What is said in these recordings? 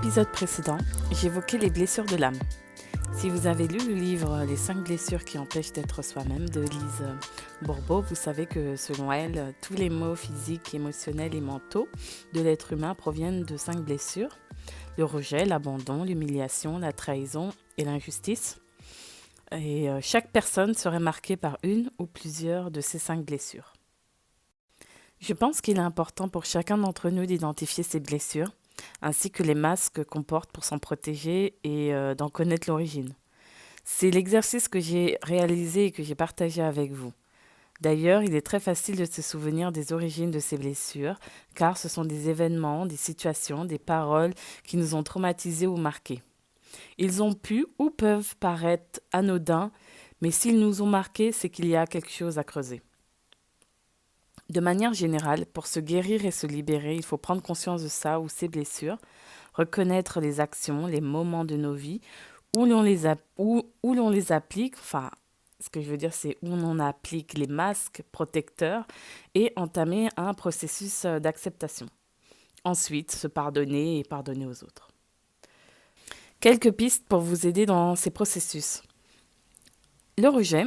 l'épisode précédent, j'évoquais les blessures de l'âme. Si vous avez lu le livre Les 5 blessures qui empêchent d'être soi-même de Lise Bourbeau, vous savez que selon elle, tous les maux physiques, émotionnels et mentaux de l'être humain proviennent de 5 blessures. Le rejet, l'abandon, l'humiliation, la trahison et l'injustice. Et chaque personne serait marquée par une ou plusieurs de ces 5 blessures. Je pense qu'il est important pour chacun d'entre nous d'identifier ces blessures, ainsi que les masques qu'on porte pour s'en protéger et d'en connaître l'origine. C'est l'exercice que j'ai réalisé et que j'ai partagé avec vous. D'ailleurs, il est très facile de se souvenir des origines de ces blessures, car ce sont des événements, des situations, des paroles qui nous ont traumatisés ou marqués. Ils ont pu ou peuvent paraître anodins, mais s'ils nous ont marqués, c'est qu'il y a quelque chose à creuser. De manière générale, pour se guérir et se libérer, il faut prendre conscience de ça ou ces blessures, reconnaître les actions, les moments de nos vies où l'on les applique, enfin, ce que je veux dire, c'est où l'on applique les masques protecteurs et entamer un processus d'acceptation. Ensuite, se pardonner et pardonner aux autres. Quelques pistes pour vous aider dans ces processus. Le rejet,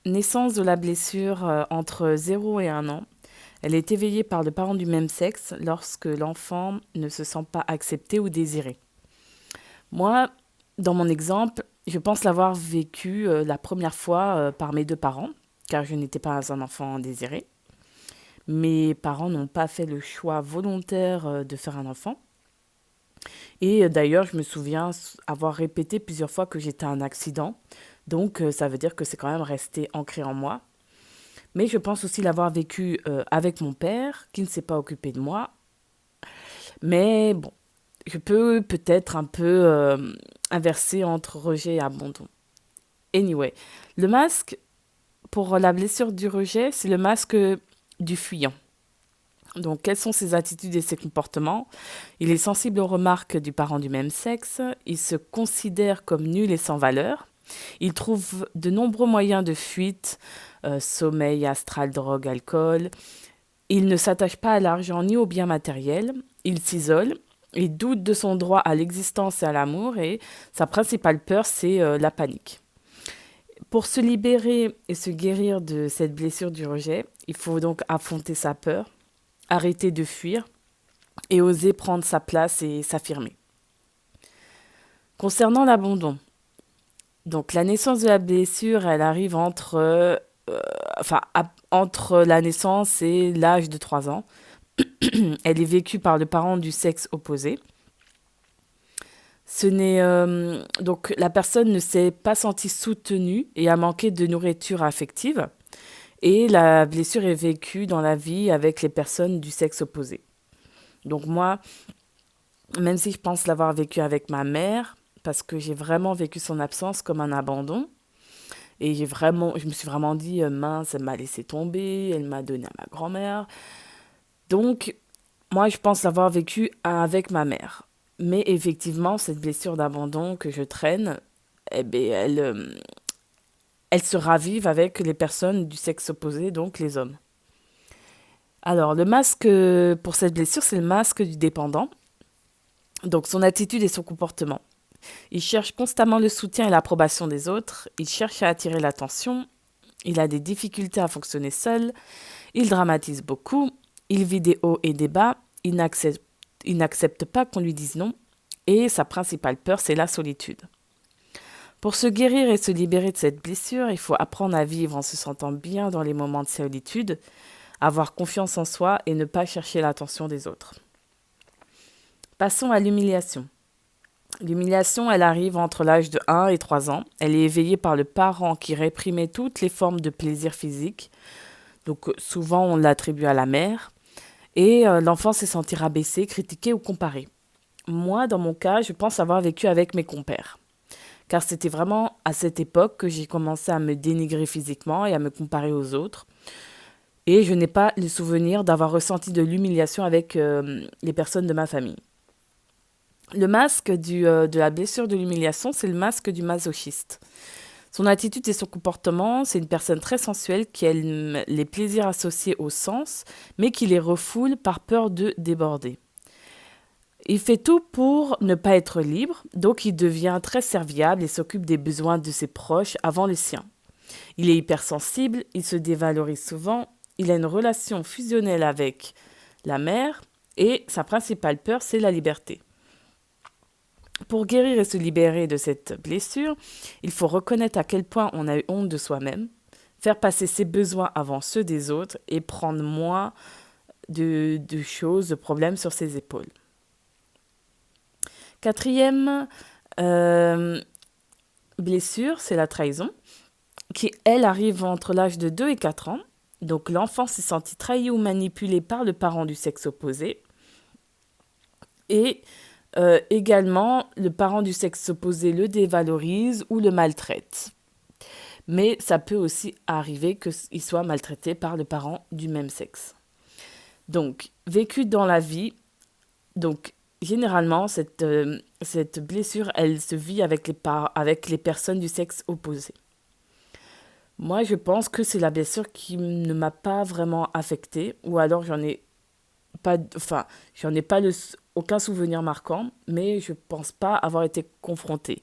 naissance de la blessure entre 0 et 1 an. Elle est éveillée par le parent du même sexe lorsque l'enfant ne se sent pas accepté ou désiré. Moi, dans mon exemple, je pense l'avoir vécu la première fois par mes 2 parents, car je n'étais pas un enfant désiré. Mes parents n'ont pas fait le choix volontaire de faire un enfant. Et d'ailleurs, je me souviens avoir répété plusieurs fois que j'étais un accident. Donc, ça veut dire que c'est quand même resté ancré en moi. Mais je pense aussi l'avoir vécu avec mon père, qui ne s'est pas occupé de moi. Mais bon, je peux peut-être un peu inverser entre rejet et abandon. Anyway, le masque, pour la blessure du rejet, c'est le masque du fuyant. Donc, quelles sont ses attitudes et ses comportements? Il est sensible aux remarques du parent du même sexe. Il se considère comme nul et sans valeur. Il trouve de nombreux moyens de fuite, sommeil astral, drogue, alcool. Il ne s'attache pas à l'argent ni aux biens matériels. Il s'isole. Il doute de son droit à l'existence et à l'amour. Et sa principale peur, c'est la panique. Pour se libérer et se guérir de cette blessure du rejet, il faut donc affronter sa peur, arrêter de fuir et oser prendre sa place et s'affirmer. Concernant l'abandon, donc la naissance de la blessure, elle arrive entre la naissance et l'âge de 3 ans. Elle est vécue par le parent du sexe opposé. Donc la personne ne s'est pas sentie soutenue et a manqué de nourriture affective. Et la blessure est vécue dans la vie avec les personnes du sexe opposé. Donc moi, même si je pense l'avoir vécu avec ma mère, parce que j'ai vraiment vécu son absence comme un abandon, et je me suis vraiment dit, mince, elle m'a laissé tomber, elle m'a donné à ma grand-mère. Donc, moi, je pense l'avoir vécu avec ma mère. Mais effectivement, cette blessure d'abandon que je traîne, eh bien, elle se ravive avec les personnes du sexe opposé, donc les hommes. Alors, le masque pour cette blessure, c'est le masque du dépendant. Donc, son attitude et son comportement. Il cherche constamment le soutien et l'approbation des autres. Il cherche à attirer l'attention. Il a des difficultés à fonctionner seul. Il dramatise beaucoup. Il vit des hauts et des bas. Il n'accepte pas qu'on lui dise non. Et sa principale peur, c'est la solitude. Pour se guérir et se libérer de cette blessure, il faut apprendre à vivre en se sentant bien dans les moments de solitude, avoir confiance en soi et ne pas chercher l'attention des autres. Passons à l'humiliation. L'humiliation, elle arrive entre l'âge de 1 et 3 ans. Elle est éveillée par le parent qui réprimait toutes les formes de plaisir physique. Donc souvent, on l'attribue à la mère. Et l'enfant s'est senti rabaissé, critiqué ou comparé. Moi, dans mon cas, je pense avoir vécu avec mes compères. Car c'était vraiment à cette époque que j'ai commencé à me dénigrer physiquement et à me comparer aux autres. Et je n'ai pas le souvenir d'avoir ressenti de l'humiliation avec les personnes de ma famille. Le masque de la blessure de l'humiliation, c'est le masque du masochiste. Son attitude et son comportement, c'est une personne très sensuelle qui aime les plaisirs associés au sens, mais qui les refoule par peur de déborder. Il fait tout pour ne pas être libre, donc il devient très serviable et s'occupe des besoins de ses proches avant les siens. Il est hypersensible, il se dévalorise souvent, il a une relation fusionnelle avec la mère et sa principale peur, c'est la liberté. Pour guérir et se libérer de cette blessure, il faut reconnaître à quel point on a eu honte de soi-même, faire passer ses besoins avant ceux des autres et prendre moins de choses, de problèmes sur ses épaules. Quatrième blessure, c'est la trahison, qui, elle, arrive entre l'âge de 2 et 4 ans. Donc, l'enfant s'est senti trahi ou manipulé par le parent du sexe opposé. Et également, le parent du sexe opposé le dévalorise ou le maltraite. Mais ça peut aussi arriver qu'il soit maltraité par le parent du même sexe. Donc, vécu dans la vie, donc généralement, cette blessure, elle se vit avec les personnes du sexe opposé. Moi, je pense que c'est la blessure qui ne m'a pas vraiment affectée, ou alors j'en ai pas aucun souvenir marquant, mais je pense pas avoir été confrontée.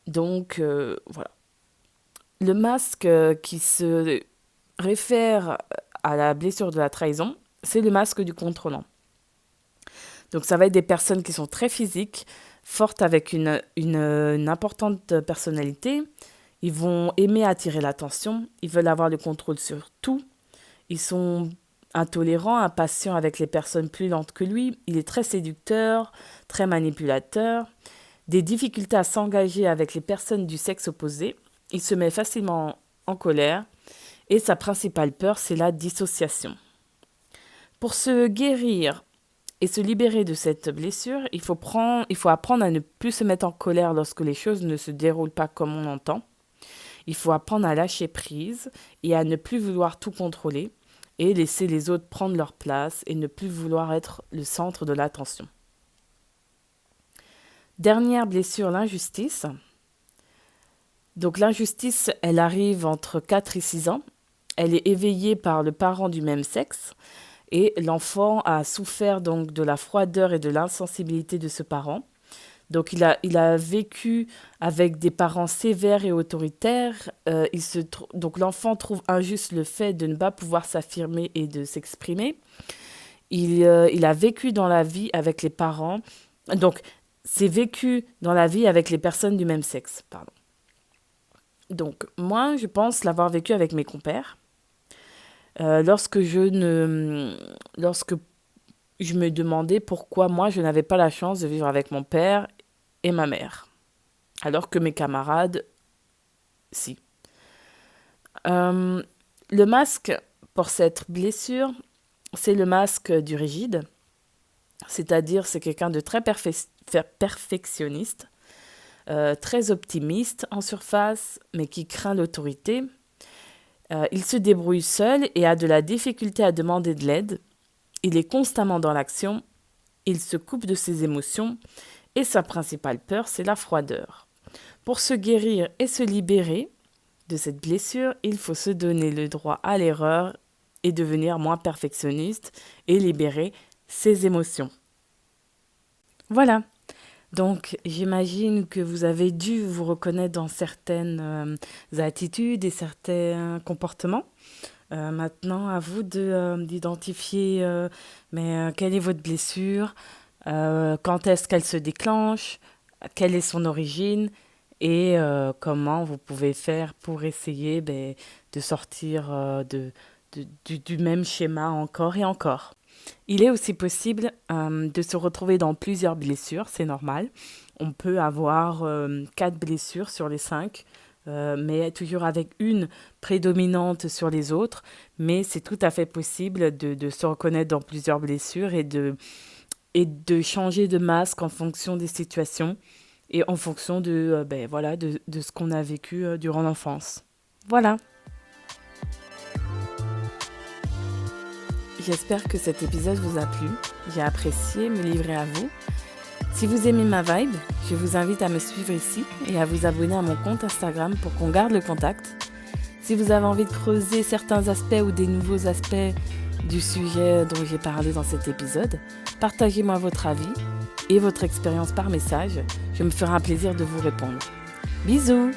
Donc, voilà. Le masque qui se réfère à la blessure de la trahison, c'est le masque du contrôlant. Donc, ça va être des personnes qui sont très physiques, fortes avec une importante personnalité. Ils vont aimer attirer l'attention, ils veulent avoir le contrôle sur tout. Ils sont intolérants, impatients avec les personnes plus lentes que lui. Il est très séducteur, très manipulateur. Des difficultés à s'engager avec les personnes du sexe opposé. Il se met facilement en colère. Et sa principale peur, c'est la dissociation. Pour se guérir et se libérer de cette blessure, il faut apprendre à ne plus se mettre en colère lorsque les choses ne se déroulent pas comme on entend. Il faut apprendre à lâcher prise et à ne plus vouloir tout contrôler et laisser les autres prendre leur place et ne plus vouloir être le centre de l'attention. Dernière blessure, l'injustice. Donc l'injustice, elle arrive entre 4 et 6 ans. Elle est éveillée par le parent du même sexe et l'enfant a souffert donc de la froideur et de l'insensibilité de ce parent. Donc il a vécu avec des parents sévères et autoritaires. Donc l'enfant trouve injuste le fait de ne pas pouvoir s'affirmer et de s'exprimer. Il a vécu dans la vie avec les parents. Donc c'est vécu dans la vie avec les personnes du même sexe. Pardon. Donc moi, je pense l'avoir vécu avec mes compères. Lorsque je me demandais pourquoi moi je n'avais pas la chance de vivre avec mon père et ma mère, alors que mes camarades, si. Le masque pour cette blessure, c'est le masque du rigide, c'est-à-dire c'est quelqu'un de très perfectionniste, très optimiste en surface, mais qui craint l'autorité. Il se débrouille seul et a de la difficulté à demander de l'aide. Il est constamment dans l'action, il se coupe de ses émotions et sa principale peur, c'est la froideur. Pour se guérir et se libérer de cette blessure, il faut se donner le droit à l'erreur et devenir moins perfectionniste et libérer ses émotions. Voilà. Donc, j'imagine que vous avez dû vous reconnaître dans certaines attitudes et certains comportements. Maintenant, à vous d'identifier quelle est votre blessure, quand est-ce qu'elle se déclenche, quelle est son origine et comment vous pouvez faire pour essayer de sortir du même schéma encore et encore. Il est aussi possible de se retrouver dans plusieurs blessures, c'est normal. On peut avoir 4 blessures sur les 5, mais toujours avec une prédominante sur les autres. Mais c'est tout à fait possible de se reconnaître dans plusieurs blessures et de changer de masque en fonction des situations et en fonction de ce qu'on a vécu durant l'enfance. Voilà. J'espère que cet épisode vous a plu. J'ai apprécié me livrer à vous. Si vous aimez ma vibe, je vous invite à me suivre ici et à vous abonner à mon compte Instagram pour qu'on garde le contact. Si vous avez envie de creuser certains aspects ou des nouveaux aspects du sujet dont j'ai parlé dans cet épisode, partagez-moi votre avis et votre expérience par message. Je me ferai un plaisir de vous répondre. Bisous!